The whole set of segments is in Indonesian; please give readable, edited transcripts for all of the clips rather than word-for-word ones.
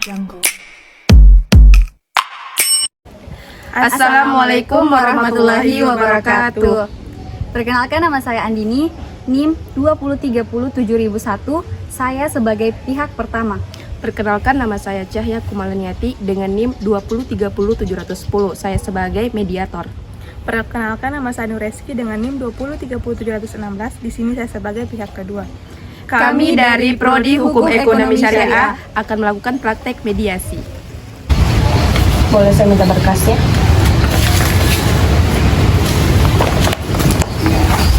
Janggo. Assalamualaikum warahmatullahi wabarakatuh. Perkenalkan, nama saya Andini, NIM 2030701. Saya sebagai pihak pertama. Perkenalkan, nama saya Cahya Kumalaniati dengan NIM 2030710. Saya sebagai mediator. Perkenalkan, nama saya Nureski dengan NIM 2030716. Di sini saya sebagai pihak kedua. Kami dari Prodi Hukum Ekonomi Syariah akan melakukan praktek mediasi. Boleh saya minta berkasnya?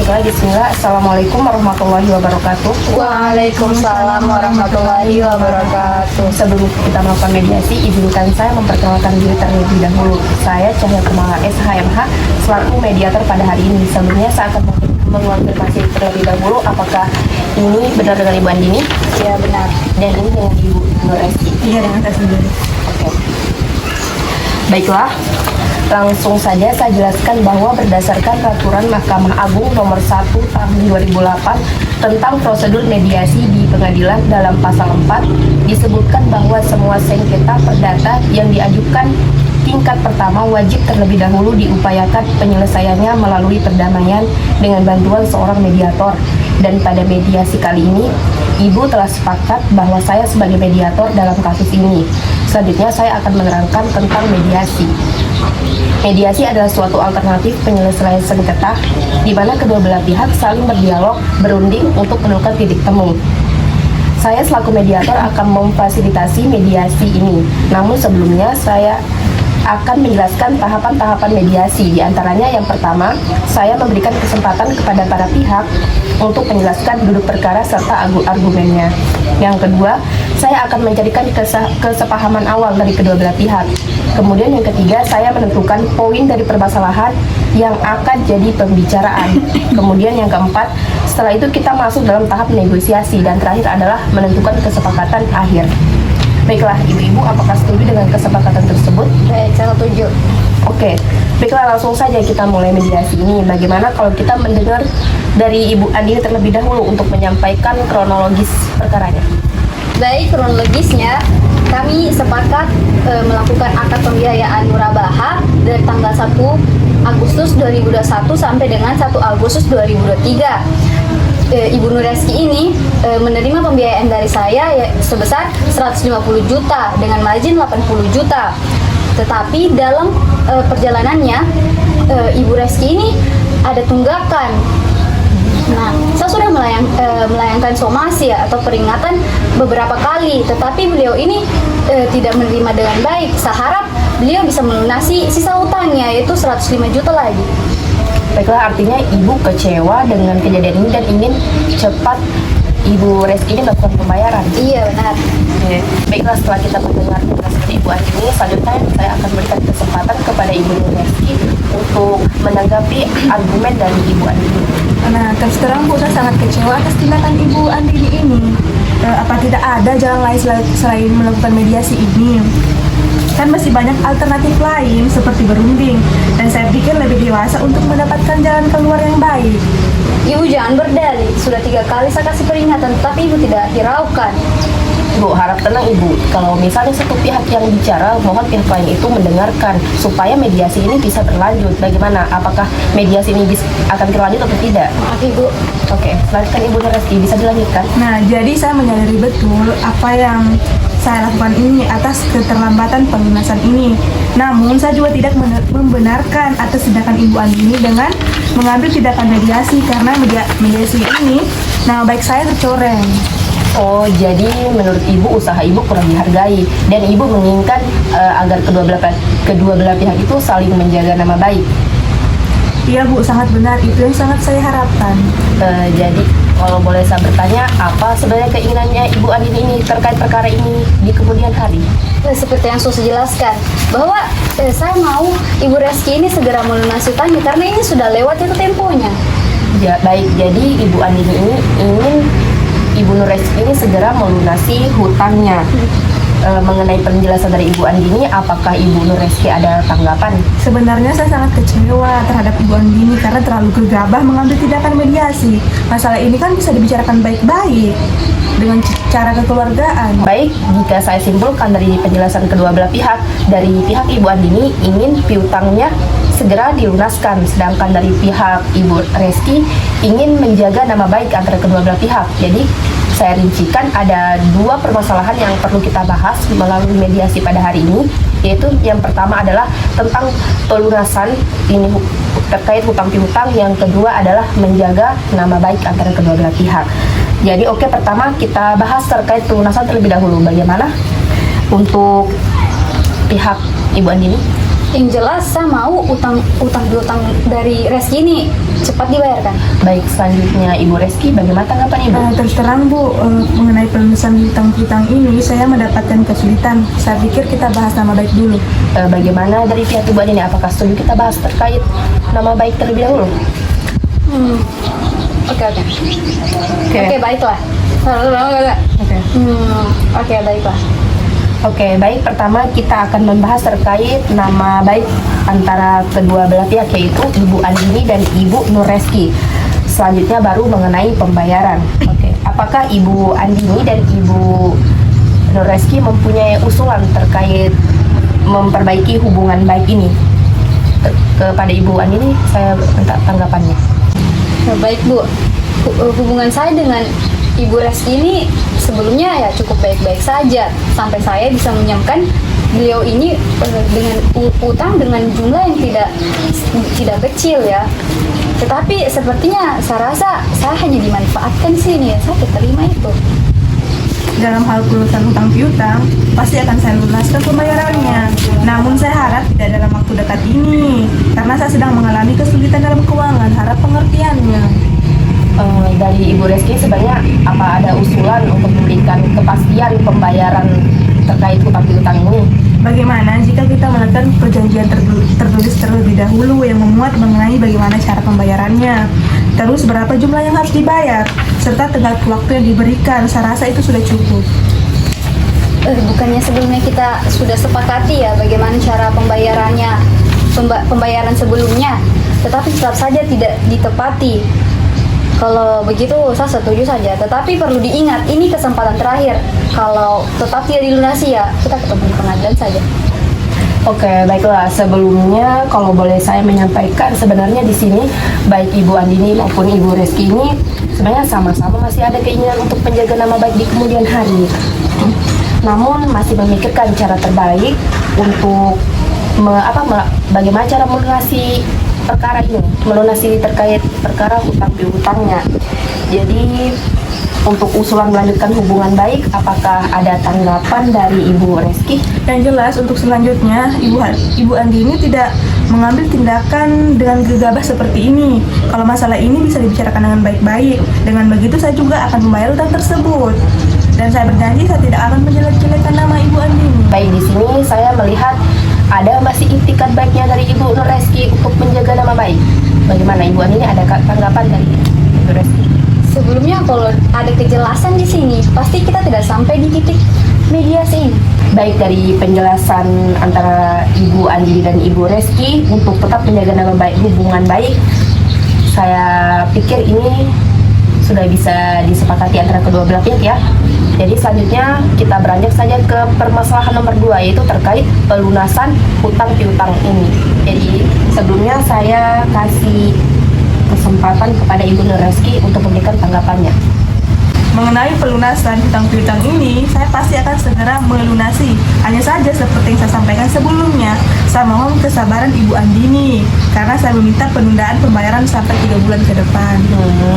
Oke, bismillah. Assalamualaikum warahmatullahi wabarakatuh. Waalaikumsalam warahmatullahi wabarakatuh. Sebelum kita melakukan mediasi, izinkan saya memperkenalkan diri terlebih dahulu. Saya Cahya Kumala SHMH selaku mediator pada hari ini. Sebelumnya saya akan mengonfirmasi terlebih dahulu apakah ini benar dengan Ibu Andini? Ya, benar. Dan ini dengan Ibu Nureski? Iya, dengan saya sendiri. Oke. Baiklah, langsung saja saya jelaskan bahwa berdasarkan Peraturan Mahkamah Agung Nomor 1 Tahun 2008 tentang prosedur mediasi di pengadilan dalam pasal 4 disebutkan bahwa semua sengketa perdata yang diajukan tingkat pertama wajib terlebih dahulu diupayakan penyelesaiannya melalui perdamaian dengan bantuan seorang mediator. Dan pada mediasi kali ini, Ibu telah sepakat bahwa saya sebagai mediator dalam kasus ini. Selanjutnya saya akan menerangkan tentang mediasi. Mediasi adalah suatu alternatif penyelesaian sengketa di mana kedua belah pihak saling berdialog, berunding untuk menemukan titik temu. Saya selaku mediator akan memfasilitasi mediasi ini. Namun sebelumnya saya akan menjelaskan tahapan-tahapan mediasi. Di antaranya yang pertama, saya memberikan kesempatan kepada para pihak untuk menjelaskan duduk perkara serta argumennya. Yang kedua, saya akan mencarikan kesepahaman awal dari kedua belah pihak. Kemudian yang ketiga, saya menentukan poin dari permasalahan yang akan jadi pembicaraan. Kemudian yang keempat, setelah itu kita masuk dalam tahap negosiasi. Dan terakhir adalah menentukan kesepakatan akhir. Baiklah, ibu-ibu, apakah setuju dengan kesepakatan tersebut? Baik, saya setuju. Oke, baiklah, langsung saja kita mulai mediasi ini. Bagaimana kalau kita mendengar dari Ibu Andini terlebih dahulu untuk menyampaikan kronologis perkaranya? Baik, kronologisnya, kami sepakat melakukan akad pembiayaan murabaha dari tanggal 1 Agustus 2021 sampai dengan 1 Agustus 2023. Ibu Nureski ini menerima pembiayaan dari saya sebesar 150 juta dengan margin 80 juta. Tetapi dalam perjalanannya Ibu Reski ini ada tunggakan. Nah, saya sudah melayangkan somasi atau peringatan beberapa kali, tetapi beliau ini tidak menerima dengan baik. Saya harap beliau bisa melunasi sisa utangnya, yaitu 105 juta lagi. Baiklah, artinya Ibu kecewa dengan kejadian ini dan ingin cepat Ibu Reski ini melakukan pembayaran. Iya, benar. Oke. Baiklah, setelah kita mendengar penjelasan Ibu Andini, selanjutnya saya akan berikan kesempatan kepada Ibu Reski untuk menanggapi argumen dari Ibu Andini. Nah, terus terang saya sangat kecewa atas tindakan Ibu Andini ini. Apa tidak ada jalan lain selain melakukan mediasi ini? Kan masih banyak alternatif lain seperti berunding, dan saya pikir lebih dewasa untuk mendapatkan jalan keluar yang baik. Ibu jangan berdalih, sudah 3 kali saya kasih peringatan, tapi Ibu tidak hiraukan. Ibu harap tenang, Ibu. Kalau misalnya satu pihak yang bicara, mohon pihak lain itu mendengarkan supaya mediasi ini bisa berlanjut. Bagaimana? Apakah mediasi ini akan berlanjut atau tidak? Maaf, Ibu. Oke, selanjutnya Ibu Nureski bisa dilanjutkan. Nah, jadi saya menyadari betul apa yang saya lakukan ini atas keterlambatan pelunasan ini. Namun, saya juga tidak membenarkan atas tindakan Ibu Andini dengan mengambil tindakan mediasi, karena mediasi ini nama baik saya tercoreng. Oh, jadi menurut Ibu usaha Ibu kurang dihargai dan Ibu menginginkan agar kedua belah pihak itu saling menjaga nama baik. Iya, Bu, sangat benar. Itu yang sangat saya harapkan. Jadi kalau boleh saya bertanya, apa sebenarnya keinginannya Ibu Andini ini terkait perkara ini di kemudian hari? Seperti yang sudah jelaskan, bahwa saya mau Ibu Reski ini segera melunasi utangnya karena ini sudah lewat itu temponya. Ya, baik, jadi Ibu Andini ini ingin Ibu Nureski ini segera melunasi hutangnya. Mengenai penjelasan dari Ibu Andini, apakah Ibu Nureski ada tanggapan? Sebenarnya saya sangat kecewa terhadap Ibu Andini karena terlalu gegabah mengambil tindakan mediasi. Masalah ini kan bisa dibicarakan baik-baik. dengan cara kekeluargaan. Baik, jika saya simpulkan dari penjelasan kedua belah pihak, dari pihak Ibu Andini ingin piutangnya segera dilunaskan, sedangkan dari pihak Ibu Reski ingin menjaga nama baik antara kedua belah pihak. Jadi saya rincikan ada dua permasalahan yang perlu kita bahas melalui mediasi pada hari ini, yaitu yang pertama adalah tentang pelunasan ini terkait hutang piutang, yang kedua adalah menjaga nama baik antara kedua belah pihak. Jadi pertama kita bahas terkait pelunasan terlebih dahulu. Bagaimana untuk pihak Ibu Andini? Yang jelas saya mau utang piutang dari Reski ini cepat dibayarkan. Baik, selanjutnya Ibu Reski, bagaimana tanggapan Ibu? Terus terang Bu, mengenai pelunasan hutang piutang ini saya mendapatkan kesulitan. Saya pikir kita bahas nama baik dulu. Bagaimana dari pihak Ibu Andini? Apakah setuju kita bahas terkait nama baik terlebih dahulu? Oke, baiklah. Oke, baiklah. Oke, baik. Pertama kita akan membahas terkait nama baik antara kedua belah pihak, yaitu Ibu Andini dan Ibu Nur Reski. Selanjutnya baru mengenai pembayaran. Oke, apakah Ibu Andini dan Ibu Nur Reski mempunyai usulan terkait memperbaiki hubungan baik ini? Kepada Ibu Andini, saya minta tanggapannya. Baik Bu, hubungan saya dengan Ibu Reski ini sebelumnya ya cukup baik-baik saja, sampai saya bisa menyamkan beliau ini dengan utang dengan jumlah yang tidak kecil ya. Tetapi sepertinya saya rasa saya hanya dimanfaatkan sini, saya terima itu. Dalam hal pelunasan hutang piutang, pasti akan saya lunaskan pembayarannya. Namun saya harap tidak dalam waktu dekat ini, karena saya sedang mengalami kesulitan dalam keuangan. Harap pengertiannya. Dari Ibu Reski sebenarnya apa ada usulan untuk memberikan kepastian pembayaran terkait hutang piutang ini? Bagaimana jika kita melakukan perjanjian tertulis terlebih dahulu yang memuat mengenai bagaimana cara pembayarannya, terus berapa jumlah yang harus dibayar, serta tenggat waktu yang diberikan? Saya rasa itu sudah cukup. Bukannya sebelumnya kita sudah sepakati ya bagaimana cara pembayarannya, pembayaran sebelumnya, tetapi tetap saja tidak ditepati. Kalau begitu saya setuju saja, tetapi perlu diingat ini kesempatan terakhir. Kalau tetap tidak dilunasi ya kita ketemu di pengadilan saja. Oke, baiklah. Sebelumnya kalau boleh saya menyampaikan, sebenarnya di sini baik Ibu Andini maupun Ibu Reski ini sebenarnya sama-sama masih ada keinginan untuk menjaga nama baik di kemudian hari. Namun masih memikirkan cara terbaik untuk bagaimana cara melunasi perkara ini, melunasi terkait perkara hutang piutangnya. Jadi untuk usulan melanjutkan hubungan baik, apakah ada tanggapan dari Ibu Reski? Yang jelas untuk selanjutnya Ibu Andini tidak mengambil tindakan dengan gegabah seperti ini. Kalau masalah ini bisa dibicarakan dengan baik-baik. Dengan begitu saya juga akan membayar utang tersebut. Dan saya berjanji saya tidak akan menjelek-jelekan nama Ibu Andini. Baik, di sini saya melihat ada masih itikat baiknya dari Ibu Nur Reski untuk menjaga nama baik. Bagaimana Ibu Andini, ada tanggapan dari Ibu Reski? Sebelumnya kalau ada kejelasan di sini, pasti kita tidak sampai di titik mediasi ini. Baik, dari penjelasan antara Ibu Andini dan Ibu Reski untuk tetap menjaga nama baik, hubungan baik, saya pikir ini sudah bisa disepakati antara kedua belah pihak ya. Jadi selanjutnya kita beranjak saja ke permasalahan nomor 2, yaitu terkait pelunasan hutang piutang ini. Jadi sebelumnya saya kasih kesempatan kepada Ibu Nur Reski untuk memberikan tanggapannya. Mengenai pelunasan hutang piutang ini, saya pasti akan segera melunasi. Hanya saja seperti yang saya sampaikan sebelumnya, saya mohon kesabaran Ibu Andini karena saya meminta penundaan pembayaran sampai 3 bulan ke depan.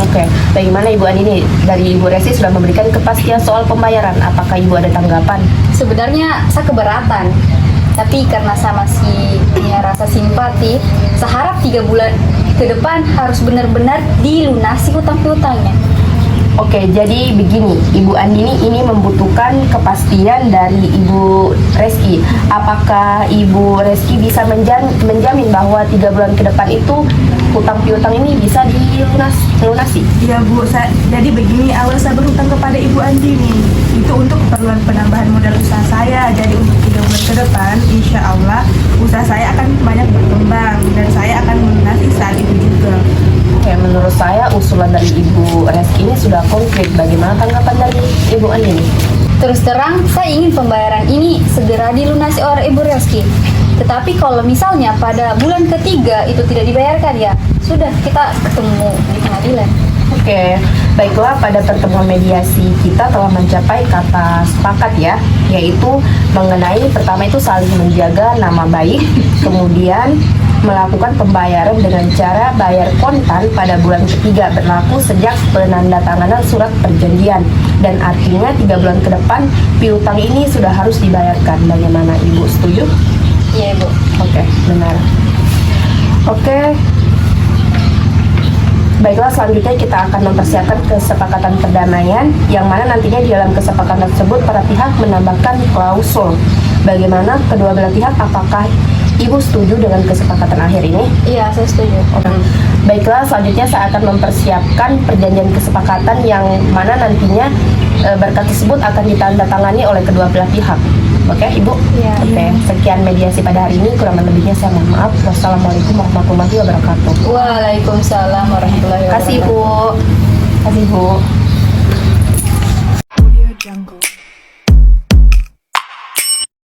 Oke. Bagaimana Ibu Andini? Dari Ibu Reski sudah memberikan kepastian soal pembayaran. Apakah Ibu ada tanggapan? Sebenarnya saya keberatan, tapi karena saya masih punya rasa simpati, saya harap 3 bulan ke depan harus benar-benar dilunasi hutang piutangnya. Oke, jadi begini, Ibu Andini ini membutuhkan kepastian dari Ibu Reski. Apakah Ibu Reski bisa menjamin bahwa 3 bulan ke depan itu hutang piutang ini bisa dilunasi? Ya Bu, jadi begini, awal saya berhutang kepada Ibu Andini itu untuk keperluan penambahan modal usaha saya. Jadi untuk 3 bulan ke depan, insya Allah usaha saya akan banyak berkembang dan saya akan melunasi saat itu juga. Oke, menurut saya usulan dari Ibu Reski ini sudah konkret. Bagaimana tanggapan dari Ibu Andini? Terus terang, saya ingin pembayaran ini segera dilunasi oleh Ibu Reski. Tetapi kalau misalnya pada bulan ketiga itu tidak dibayarkan, ya sudah, kita ketemu di pengadilan. Oke, baiklah, pada pertemuan mediasi kita telah mencapai kata sepakat ya, yaitu mengenai pertama itu saling menjaga nama baik, kemudian melakukan pembayaran dengan cara bayar kontan pada bulan ketiga berlaku sejak penandatanganan surat perjanjian, dan artinya 3 bulan ke depan piutang ini sudah harus dibayarkan. Bagaimana Ibu, setuju? Iya, Ibu. Oke, benar. Oke. Baiklah, selanjutnya kita akan mempersiapkan kesepakatan perdamaian, yang mana nantinya di dalam kesepakatan tersebut para pihak menambahkan klausul. Bagaimana kedua belah pihak, apakah Ibu setuju dengan kesepakatan akhir ini? Iya, saya setuju. Oke. Baiklah, selanjutnya saya akan mempersiapkan perjanjian kesepakatan yang mana nantinya berkas tersebut akan ditandatangani oleh kedua belah pihak. Oke, Ibu? Iya. Oke, sekian mediasi pada hari ini. Kurang lebihnya saya mohon maaf. Wassalamualaikum warahmatullahi wabarakatuh. Waalaikumsalam warahmatullahi Terima kasih, wabarakatuh. Bu. Terima kasih, Bu.